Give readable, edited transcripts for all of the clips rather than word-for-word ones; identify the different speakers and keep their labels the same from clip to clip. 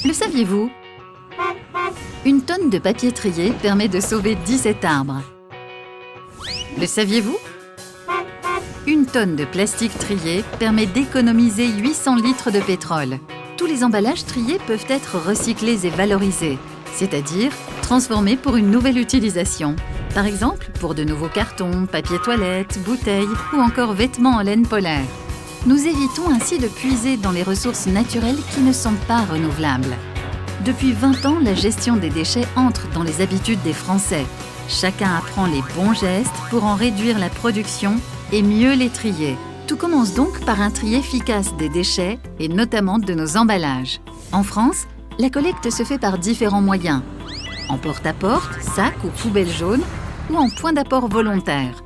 Speaker 1: Le saviez-vous? Une tonne de papier trié permet de sauver 17 arbres. Le saviez-vous? Une tonne de plastique trié permet d'économiser 800 litres de pétrole. Tous les emballages triés peuvent être recyclés et valorisés, c'est-à-dire transformés pour une nouvelle utilisation. Par exemple, pour de nouveaux cartons, papier toilette, bouteilles ou encore vêtements en laine polaire. Nous évitons ainsi de puiser dans les ressources naturelles qui ne sont pas renouvelables. Depuis 20 ans, la gestion des déchets entre dans les habitudes des Français. Chacun apprend les bons gestes pour en réduire la production et mieux les trier. Tout commence donc par un tri efficace des déchets et notamment de nos emballages. En France, la collecte se fait par différents moyens. En porte-à-porte, sac ou poubelle jaune ou en point d'apport volontaire.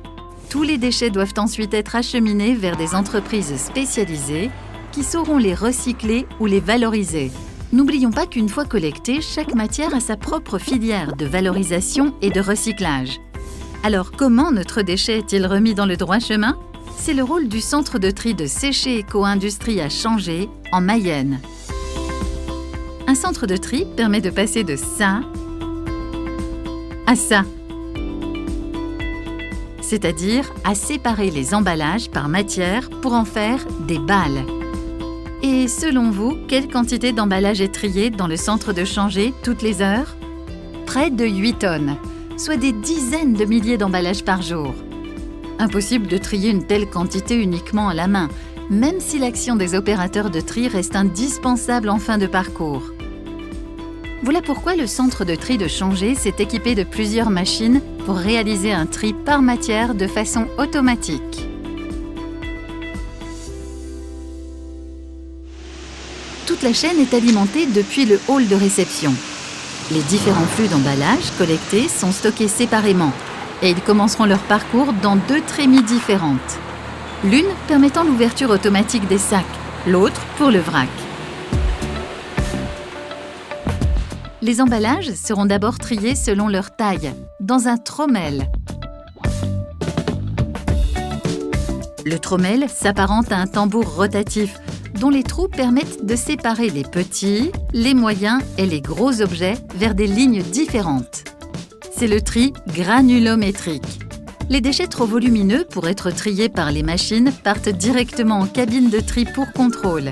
Speaker 1: Tous les déchets doivent ensuite être acheminés vers des entreprises spécialisées qui sauront les recycler ou les valoriser. N'oublions pas qu'une fois collectée, chaque matière a sa propre filière de valorisation et de recyclage. Alors, comment notre déchet est-il remis dans le droit chemin? C'est le rôle du centre de tri de Séché Éco-Industrie à Changé, en Mayenne. Un centre de tri permet de passer de ça à ça, c'est-à-dire à séparer les emballages par matière pour en faire des balles. Et selon vous, quelle quantité d'emballage est triée dans le centre de Changé toutes les heures? Près de 8 tonnes, soit des dizaines de milliers d'emballages par jour. Impossible de trier une telle quantité uniquement à la main, même si l'action des opérateurs de tri reste indispensable en fin de parcours. Voilà pourquoi le centre de tri de Changé s'est équipé de plusieurs machines pour réaliser un tri par matière de façon automatique. Toute la chaîne est alimentée depuis le hall de réception. Les différents flux d'emballage collectés sont stockés séparément et ils commenceront leur parcours dans 2 trémies différentes. L'une permettant l'ouverture automatique des sacs, l'autre pour le vrac. Les emballages seront d'abord triés selon leur taille, dans un trommel. Le trommel s'apparente à un tambour rotatif dont les trous permettent de séparer les petits, les moyens et les gros objets vers des lignes différentes. C'est le tri granulométrique. Les déchets trop volumineux pour être triés par les machines partent directement en cabine de tri pour contrôle.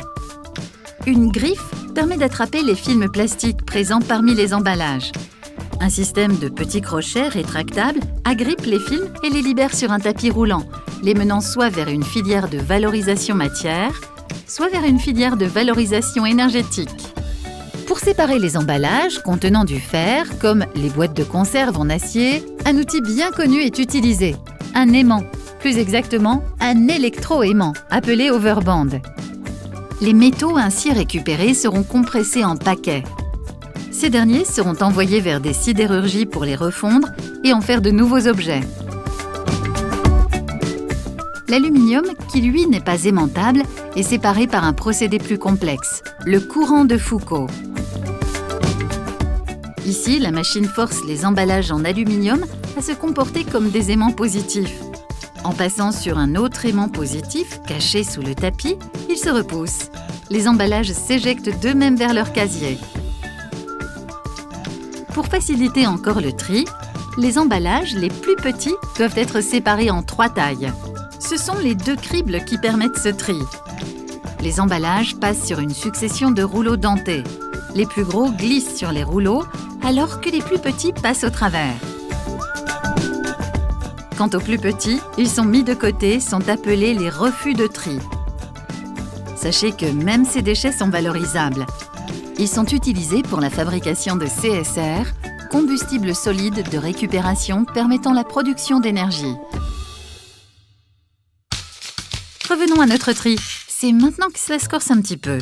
Speaker 1: Une griffe permet d'attraper les films plastiques présents parmi les emballages. Un système de petits crochets rétractables agrippe les films et les libère sur un tapis roulant, les menant soit vers une filière de valorisation matière, soit vers une filière de valorisation énergétique. Pour séparer les emballages contenant du fer, comme les boîtes de conserve en acier, un outil bien connu est utilisé, un aimant, plus exactement un électroaimant, appelé overband. Les métaux ainsi récupérés seront compressés en paquets. Ces derniers seront envoyés vers des sidérurgies pour les refondre et en faire de nouveaux objets. L'aluminium, qui lui n'est pas aimantable, est séparé par un procédé plus complexe, le courant de Foucault. Ici, la machine force les emballages en aluminium à se comporter comme des aimants positifs. En passant sur un autre aimant positif, caché sous le tapis, ils se repoussent. Les emballages s'éjectent d'eux-mêmes vers leur casier. Pour faciliter encore le tri, les emballages les plus petits doivent être séparés en 3 tailles. Ce sont les 2 cribles qui permettent ce tri. Les emballages passent sur une succession de rouleaux dentés. Les plus gros glissent sur les rouleaux, alors que les plus petits passent au travers. Quant aux plus petits, ils sont mis de côté, sont appelés les refus de tri. Sachez que même ces déchets sont valorisables. Ils sont utilisés pour la fabrication de CSR, combustible solide de récupération permettant la production d'énergie. Revenons à notre tri. C'est maintenant que cela se corse un petit peu.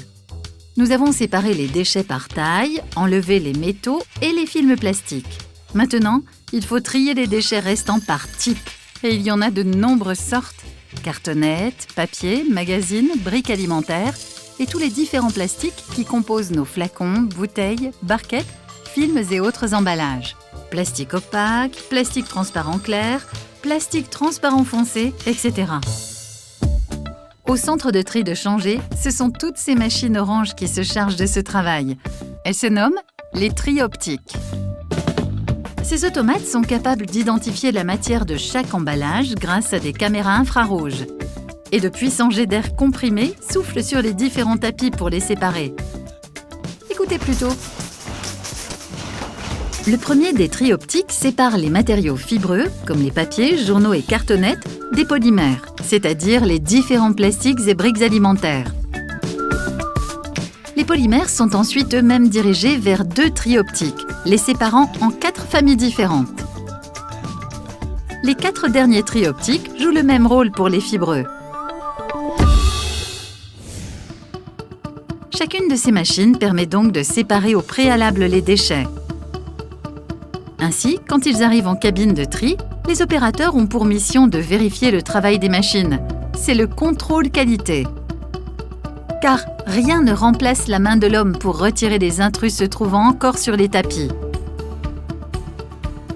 Speaker 1: Nous avons séparé les déchets par taille, enlevé les métaux et les films plastiques. Maintenant, il faut trier les déchets restants par type. Et il y en a de nombreuses sortes. Cartonnettes, papier, magazines, briques alimentaires et tous les différents plastiques qui composent nos flacons, bouteilles, barquettes, films et autres emballages. Plastique opaque, plastique transparent clair, plastique transparent foncé, etc. Au centre de tri de Changé, ce sont toutes ces machines oranges qui se chargent de ce travail. Elles se nomment les tris optiques. Ces automates sont capables d'identifier la matière de chaque emballage grâce à des caméras infrarouges. Et de puissants jets d'air comprimés soufflent sur les différents tapis pour les séparer. Écoutez plutôt. Le premier des tris optiques sépare les matériaux fibreux, comme les papiers, journaux et cartonnettes, des polymères, c'est-à-dire les différents plastiques et briques alimentaires. Les polymères sont ensuite eux-mêmes dirigés vers 2 tris optiques, les séparant en 4 familles différentes. Les 4 derniers tris optiques jouent le même rôle pour les fibreux. Chacune de ces machines permet donc de séparer au préalable les déchets. Ainsi, quand ils arrivent en cabine de tri, les opérateurs ont pour mission de vérifier le travail des machines. C'est le contrôle qualité. Car rien ne remplace la main de l'homme pour retirer les intrus se trouvant encore sur les tapis.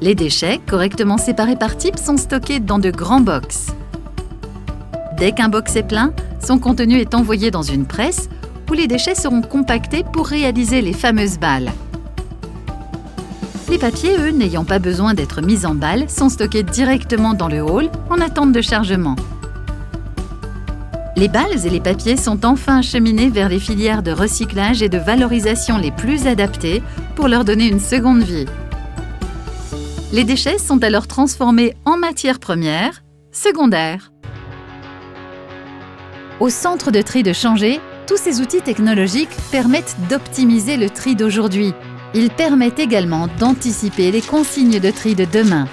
Speaker 1: Les déchets, correctement séparés par type, sont stockés dans de grands box. Dès qu'un box est plein, son contenu est envoyé dans une presse où les déchets seront compactés pour réaliser les fameuses balles. Les papiers, eux, n'ayant pas besoin d'être mis en balles, sont stockés directement dans le hall en attente de chargement. Les balles et les papiers sont enfin acheminés vers les filières de recyclage et de valorisation les plus adaptées pour leur donner une seconde vie. Les déchets sont alors transformés en matières premières, secondaires. Au centre de tri de Changé, tous ces outils technologiques permettent d'optimiser le tri d'aujourd'hui. Ils permettent également d'anticiper les consignes de tri de demain.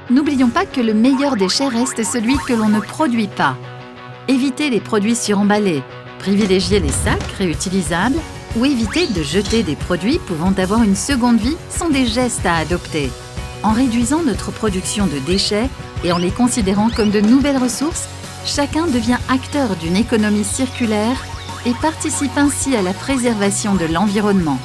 Speaker 1: N'oublions pas que le meilleur déchet reste celui que l'on ne produit pas. Évitez les produits suremballés, privilégiez les sacs réutilisables ou éviter de jeter des produits pouvant avoir une seconde vie sont des gestes à adopter. En réduisant notre production de déchets et en les considérant comme de nouvelles ressources, chacun devient acteur d'une économie circulaire et participe ainsi à la préservation de l'environnement.